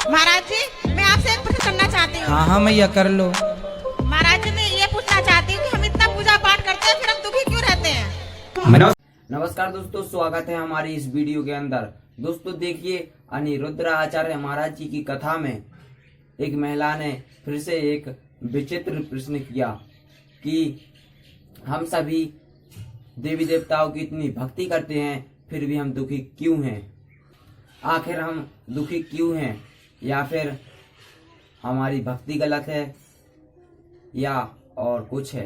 महाराज जी, मैं आपसे एक प्रश्न करना चाहती हूँ। हाँ हाँ मैया कर लो। महाराज जी, मैं ये पूछना चाहती हूँ कि हम इतना पूजा पाठ करते हैं, फिर हम दुखी क्यों रहते हैं? नमस्कार दोस्तों, स्वागत है हमारी इस वीडियो के अंदर। दोस्तों देखिए, अनिरुद्ध आचार्य महाराज जी की कथा में एक महिला ने फिर से एक विचित्र प्रश्न किया कि हम सभी देवी देवताओं की इतनी भक्ति करते हैं, फिर भी हम दुखी क्यों हैं? आखिर हम दुखी क्यों हैं? या फिर हमारी भक्ति गलत है या और कुछ है?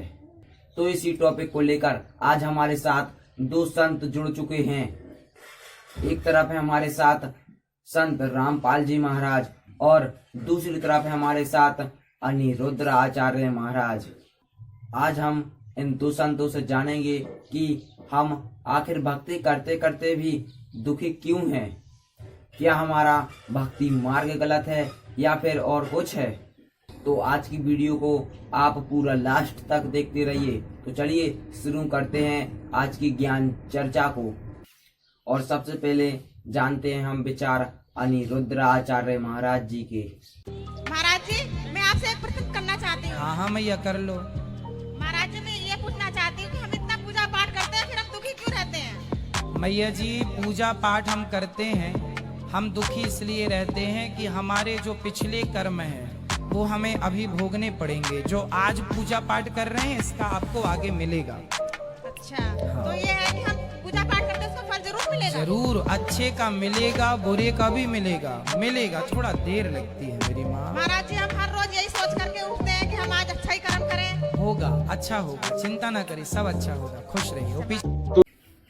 तो इसी टॉपिक को लेकर आज हमारे साथ दो संत जुड़ चुके हैं। एक तरफ है हमारे साथ संत रामपाल जी महाराज और दूसरी तरफ है हमारे साथ अनिरुद्ध आचार्य महाराज। आज हम इन दो संतों से जानेंगे कि हम आखिर भक्ति करते करते भी दुखी क्यों हैं। क्या हमारा भक्ति मार्ग गलत है या फिर और कुछ है? तो आज की वीडियो को आप पूरा लास्ट तक देखते रहिए। तो चलिए शुरू करते हैं आज की ज्ञान चर्चा को। और सबसे पहले जानते हैं हम विचार अनिरुद्ध आचार्य महाराज जी के। महाराज जी, मैं आपसे एक प्रश्न करना चाहती हूँ। हाँ हाँ मैया कर लो। महाराज जी, मैं ये पूछना चाहती हूँ कि हम इतना पूजा पाठ करते हैं, फिर हम दुखी क्यों रहते हैं? मैया जी, पूजा पाठ हम करते हैं, हम दुखी इसलिए रहते हैं कि हमारे जो पिछले कर्म हैं वो हमें अभी भोगने पड़ेंगे। जो आज पूजा पाठ कर रहे हैं इसका आपको आगे मिलेगा। अच्छा, तो ये है कि हम पूजा पाठ करते हैं, उसका फल जरूर मिलेगा? जरूर, अच्छे का मिलेगा, बुरे का भी मिलेगा। थोड़ा देर लगती है मेरी माँ। महाराज जी, हम हर रोज यही सोच करके उठते हैं कि हम आज अच्छा ही कर्म करें। होगा, अच्छा होगा, चिंता ना करिए, सब अच्छा होगा, खुश रहिए।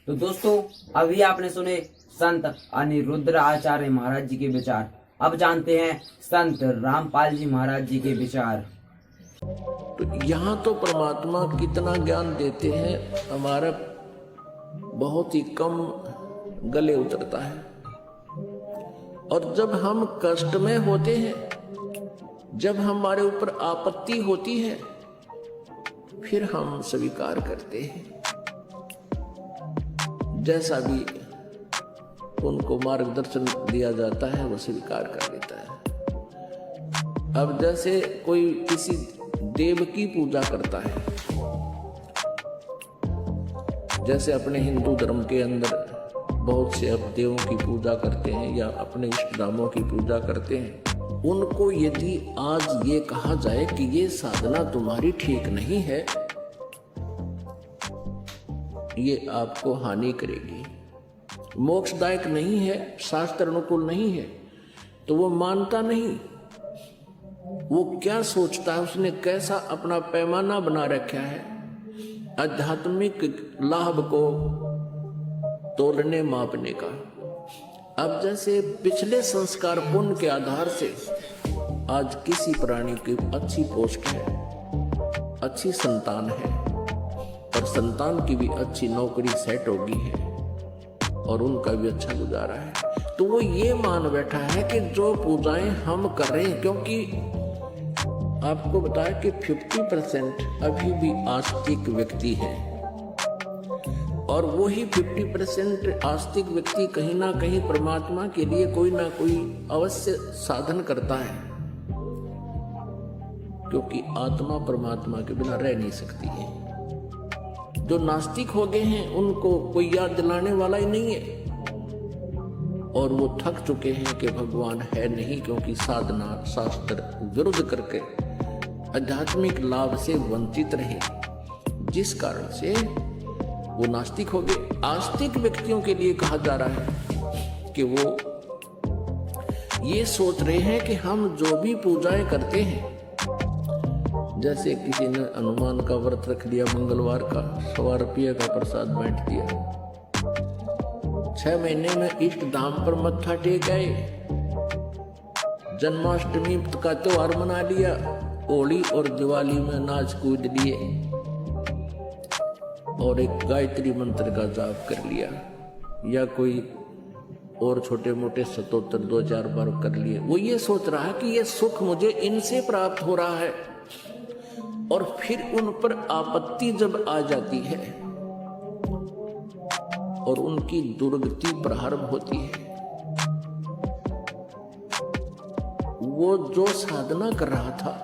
तो दोस्तों, अभी आपने सुने संत अनिरुद्ध आचार्य महाराज जी के विचार। अब जानते हैं संत रामपाल जी महाराज जी के विचार। तो यहाँ तो परमात्मा कितना ज्ञान देते हैं, हमारा बहुत ही कम गले उतरता है। और जब हम कष्ट में होते हैं, जब हमारे ऊपर आपत्ति होती है, फिर हम स्वीकार करते हैं। जैसा भी उनको मार्गदर्शन दिया जाता है वो स्वीकार कर लेता है। अब जैसे कोई किसी देव की पूजा करता है, जैसे अपने हिंदू धर्म के अंदर बहुत से अब देवों की पूजा करते हैं या अपने इष्ट धामों की पूजा करते हैं। उनको यदि आज ये कहा जाए कि ये साधना तुम्हारी ठीक नहीं है, ये आपको हानि करेगी, मोक्षदायक नहीं है, शास्त्र अनुकूल नहीं है, तो वो मानता नहीं। वो क्या सोचता है, उसने कैसा अपना पैमाना बना रखा है आध्यात्मिक लाभ को तोलने मापने का। अब जैसे पिछले संस्कार पुण्य के आधार से आज किसी प्राणी की अच्छी पोस्ट है, अच्छी संतान है और संतान की भी अच्छी नौकरी सेट होगी है और उनका भी अच्छा गुजारा है, तो वो ये मान बैठा है कि जो पूजाएं हम कर रहे हैं, क्योंकि आपको बताया कि 50% अभी भी आस्तिक व्यक्ति है और वही 50% आस्तिक व्यक्ति कहीं ना कहीं परमात्मा के लिए कोई ना कोई अवश्य साधन करता है, क्योंकि आत्मा परमात्मा के बिना रह नहीं सकती है। जो नास्तिक हो गए हैं उनको कोई याद दिलाने वाला ही नहीं है और वो थक चुके हैं कि भगवान है नहीं, क्योंकि साधना शास्त्र विरुद्ध करके आध्यात्मिक लाभ से वंचित रहे, जिस कारण से वो नास्तिक हो गए। आस्तिक व्यक्तियों के लिए कहा जा रहा है कि वो ये सोच रहे हैं कि हम जो भी पूजाएं करते हैं, जैसे किसी ने हनुमान का व्रत रख लिया, मंगलवार का 100 रुपये का प्रसाद बांट दिया, 6 महीने में इष्ट धाम पर मत्था टेक आए, जन्माष्टमी का त्योहार मना लिया, होली और दिवाली में नाच कूद लिए और एक गायत्री मंत्र का जाप कर लिया या कोई और छोटे मोटे स्तोत्र 2-4 बार कर लिए। वो ये सोच रहा है कि ये सुख मुझे इनसे प्राप्त हो रहा है, और फिर उन पर आपत्ति जब आ जाती है और उनकी दुर्गति प्रारंभ होती है, वो जो साधना कर रहा था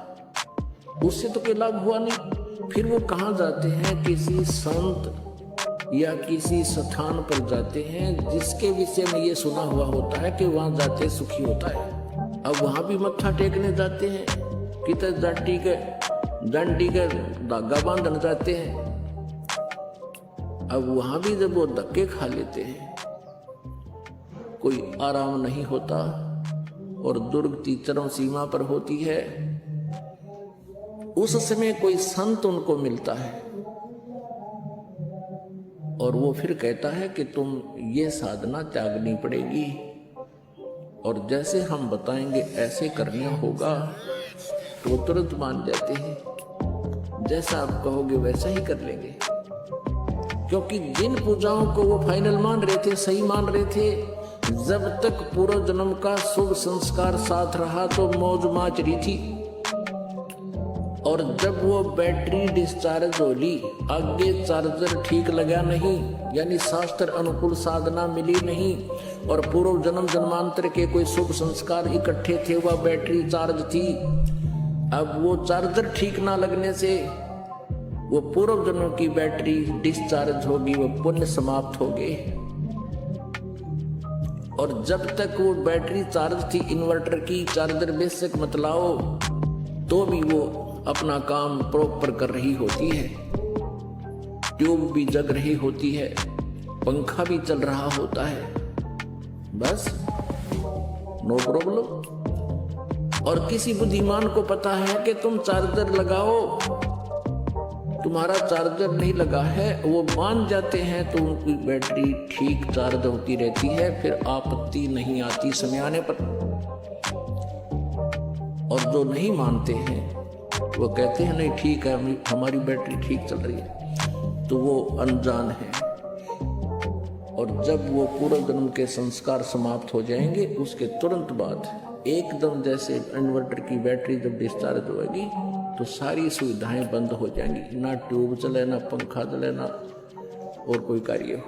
उससे तो कोई लाभ हुआ नहीं। फिर वो कहाँ जाते हैं? किसी संत या किसी स्थान पर जाते हैं जिसके विषय में ये सुना हुआ होता है कि वहां जाते सुखी होता है। अब वहां भी मत्था टेकने जाते हैं, कितने डंडी के धागा बांधने जाते हैं। अब वहां भी जब वो धक्के खा लेते हैं, कोई आराम नहीं होता और दुर्गति चरम सीमा पर होती है। उस समय कोई संत उनको मिलता है और वो फिर कहता है कि तुम ये साधना त्यागनी पड़ेगी और जैसे हम बताएंगे ऐसे करना होगा, तो वो तुरंत मान जाते हैं। जैसा आप कहोगे वैसा ही कर लेंगे, क्योंकि जिन पूजाओं को वो फाइनल मान रहे थे, सही मान रहे थे, जब तक पूर्व जन्म का शुभ संस्कार साथ रहा तो मौज माच रही थी। और जब वो बैटरी डिस्चार्ज होली, आगे चार्जर ठीक लगा नहीं, यानी शास्त्र अनुकूल साधना मिली नहीं, और पूर्व जन्म जन्मांतर के कोई शुभ संस्कार इकट्ठे थे, वह बैटरी चार्ज थी। अब वो चार्जर ठीक ना लगने से वो पूर्व जन्म की बैटरी डिस्चार्ज होगी, वो पुण्य समाप्त हो गए। और जब तक वो बैटरी चार्ज थी, इन्वर्टर की चार्जर बेशक मत लाओ, तो भी वो अपना काम प्रॉपर कर रही होती है। ट्यूब भी जग रही होती है, पंखा भी चल रहा होता है, बस नो प्रॉब्लम। और किसी बुद्धिमान को पता है कि तुम चार्जर लगाओ, तुम्हारा चार्जर नहीं लगा है, वो मान जाते हैं तो उनकी बैटरी ठीक चार्ज होती रहती है, फिर आपत्ति नहीं आती समय आने पर। और जो नहीं मानते हैं वो कहते हैं नहीं ठीक है, हमारी बैटरी ठीक चल रही है, तो वो अनजान है। और जब वो पूर्व जन्म के संस्कार समाप्त हो जाएंगे, उसके तुरंत बाद एकदम जैसे इन्वर्टर की बैटरी जब डिस्चार्ज होगी तो सारी सुविधाएं बंद हो जाएंगी, ना ट्यूब चले, ना पंखा चले, ना और कोई कार्य हो।